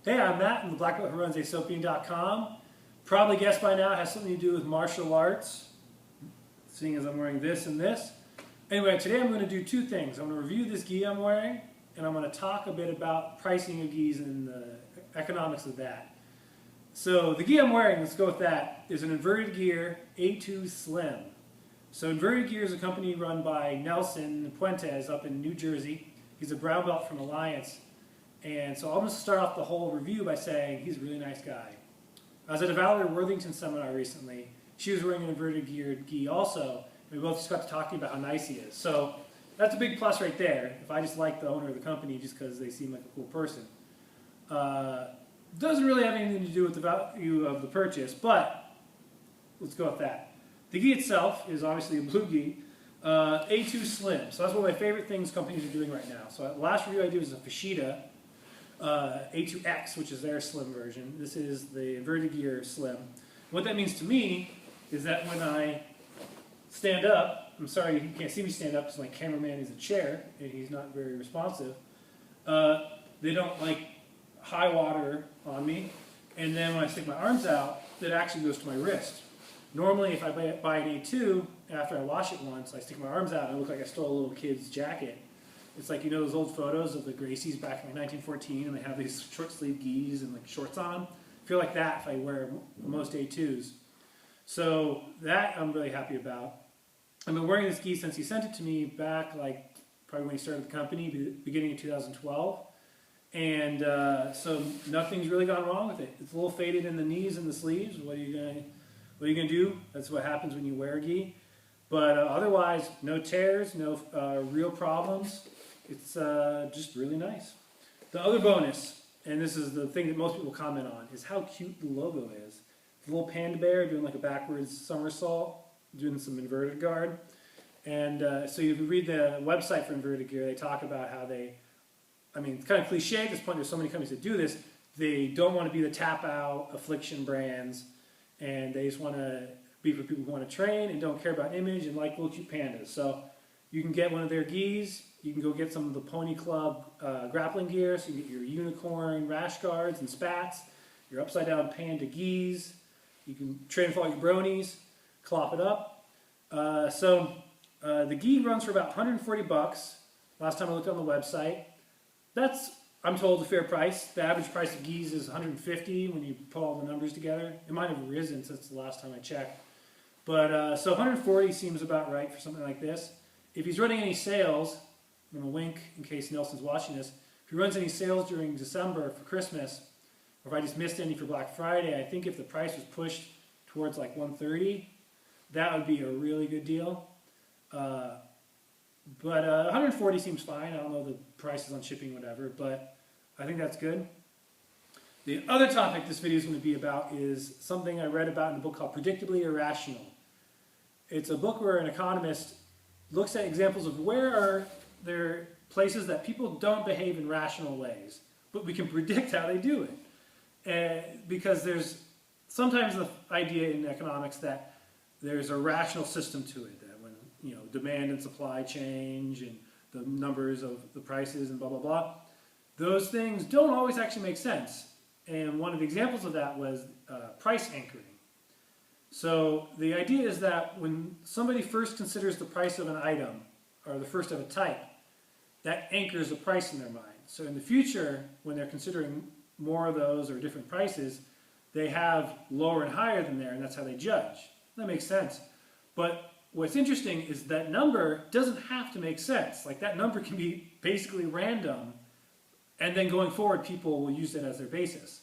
Hey, I'm Matt. I'm the black belt who runs asopian.com. Probably guessed by now it has something to do with martial arts, seeing as I'm wearing this and this. Anyway, today I'm going to do two things. I'm going to review this gi I'm wearing, and I'm going to talk a bit about pricing of gis and the economics of that. So the gi I'm wearing, let's go with that, is an Inverted Gear A2 Slim. So Inverted Gear is a company run by Nelson Puentes up in New Jersey. He's a brown belt from Alliance. And so I'm going to start off the whole review by saying he's a really nice guy. I was at a Valerie Worthington seminar recently. She was wearing an Inverted Gear gi also. And we both just got to talking about how nice he is. So that's a big plus right there. If I just like the owner of the company just because they seem like a cool person. Doesn't really have anything to do with the value of the purchase, but let's go with that. The gi itself is obviously a blue gi. A2 Slim. So that's one of my favorite things companies are doing right now. So the last review I did was a Fashida A2X, which is their slim version. This is the Inverted Gear Slim. What that means to me is that when I stand up, I'm sorry you can't see me stand up because my cameraman is a chair and he's not very responsive. They don't like high water on me, and then when I stick my arms out, it actually goes to my wrist. Normally if I buy an A2, after I wash it once, I stick my arms out and I look like I stole a little kid's jacket. It's like, you know those old photos of the Gracies back in like 1914 and they have these short sleeve gis and like shorts on? I feel like that if I wear most A2s. So that I'm really happy about. I've been wearing this gi since he sent it to me back like probably when he started the company, beginning of 2012. And so nothing's really gone wrong with it. It's a little faded in the knees and the sleeves. What are you gonna do? That's what happens when you wear a gi. But otherwise, no tears, no real problems. It's just really nice. The other bonus, and this is the thing that most people comment on, is how cute the logo is. The little panda bear doing like a backwards somersault, doing some inverted guard. And so if you read the website for Inverted Gear, they talk about how they, I mean, it's kind of cliche at this point, there's so many companies that do this, they don't want to be the tap-out affliction brands, and they just want to be for people who want to train and don't care about image and like little cute pandas. So you can get one of their gis, you can go get some of the Pony Club grappling gear, so you get your unicorn rash guards and spats, your upside down panda gis, you can train with all your bronies, clop it up. The gi runs for about 140 bucks. Last time I looked on the website. That's, I'm told, a fair price. The average price of gis is 150 when you put all the numbers together. It might have risen since the last time I checked. But so 140 seems about right for something like this. If he's running any sales, I'm going to wink in case Nelson's watching this. If he runs any sales during December for Christmas, or if I just missed any for Black Friday, I think if the price was pushed towards like 130, that would be a really good deal. But 140 seems fine. I don't know the prices on shipping, whatever, but I think that's good. The other topic this video is going to be about is something I read about in a book called Predictably Irrational. It's a book where an economist looks at examples of where are there places that people don't behave in rational ways, but we can predict how they do it. Because there's sometimes the idea in economics that there's a rational system to it, that when demand and supply change and the numbers of the prices and blah, blah, blah, those things don't always actually make sense. And one of the examples of that was price anchoring. So the idea is that when somebody first considers the price of an item, or the first of a type, that anchors a price in their mind. So in the future, when they're considering more of those or different prices, they have lower and higher than there, and that's how they judge. That makes sense. But what's interesting is that number doesn't have to make sense. Like that number can be basically random, and then going forward, people will use it as their basis.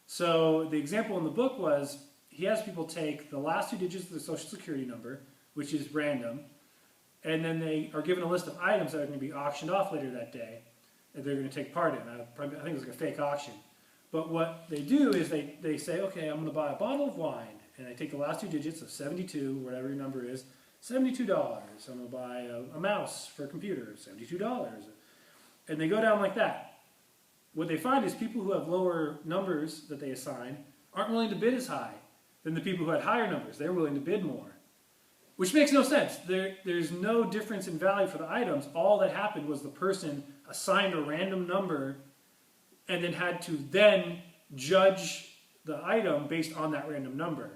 So the example in the book was, he has people take the last two digits of their social security number, which is random, and then they are given a list of items that are going to be auctioned off later that day that they're going to take part in. I think it was like a fake auction. But what they do is they say, okay, I'm going to buy a bottle of wine, and they take the last two digits of 72, whatever your number is, $72. I'm going to buy a mouse for a computer, $72. And they go down like that. What they find is people who have lower numbers that they assign aren't willing to bid as high than the people who had higher numbers. They're willing to bid more. Which makes no sense. There's no difference in value for the items. All that happened was the person assigned a random number and then had to then judge the item based on that random number.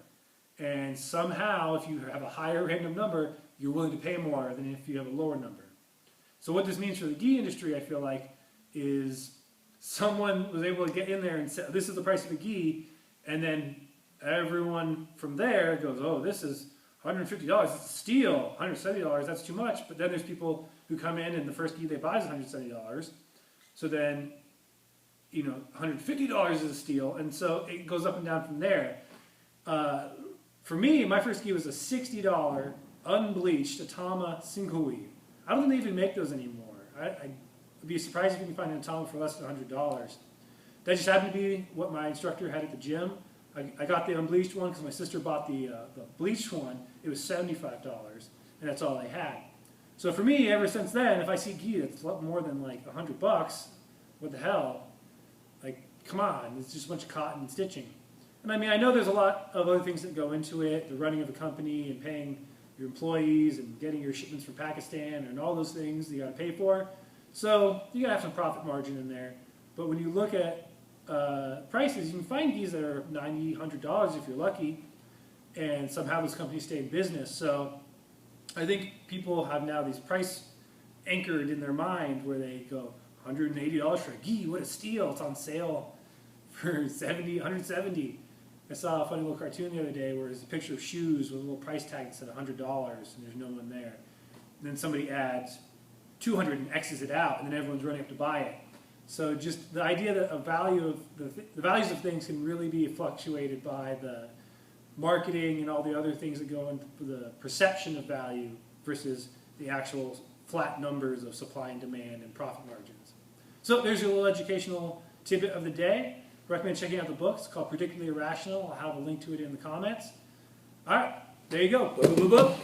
And somehow, if you have a higher random number, you're willing to pay more than if you have a lower number. So what this means for the gi industry, I feel like, is someone was able to get in there and say, this is the price of a gi, and then everyone from there goes, oh, this is $150, it's a steal. $170, that's too much. But then there's people who come in and the first gi they buy is $170. So then, you know, $150 is a steal. And so it goes up and down from there. For me, my first gi was a $60 unbleached Atama single weave. I don't think they even make those anymore. I'd be surprised if you can find an Atama for less than $100. That just happened to be what my instructor had at the gym. I got the unbleached one because my sister bought the bleached one. It was $75, and that's all I had. So for me, ever since then, if I see gi that's more than like $100, what the hell? Like, come on, it's just a bunch of cotton and stitching. And I mean, I know there's a lot of other things that go into it, the running of a company and paying your employees and getting your shipments from Pakistan and all those things that you got to pay for. So you got to have some profit margin in there. But when you look at prices, you can find gis that are $90, $100 if you're lucky, and somehow those companies stay in business. So I think people have now these price anchored in their mind where they go, $180 for a gi, what a steal, it's on sale for $70, $170. I saw a funny little cartoon the other day where there's a picture of shoes with a little price tag that said $100 and there's no one there. And then somebody adds 200 and X's it out, and then everyone's running up to buy it. So just the idea that the values of things can really be fluctuated by the marketing and all the other things that go into the perception of value versus the actual flat numbers of supply and demand and profit margins. So there's your little educational tidbit of the day. Recommend checking out the book. It's called Predictably Irrational. I'll have a link to it in the comments. All right, there you go. Boop, boop, boop.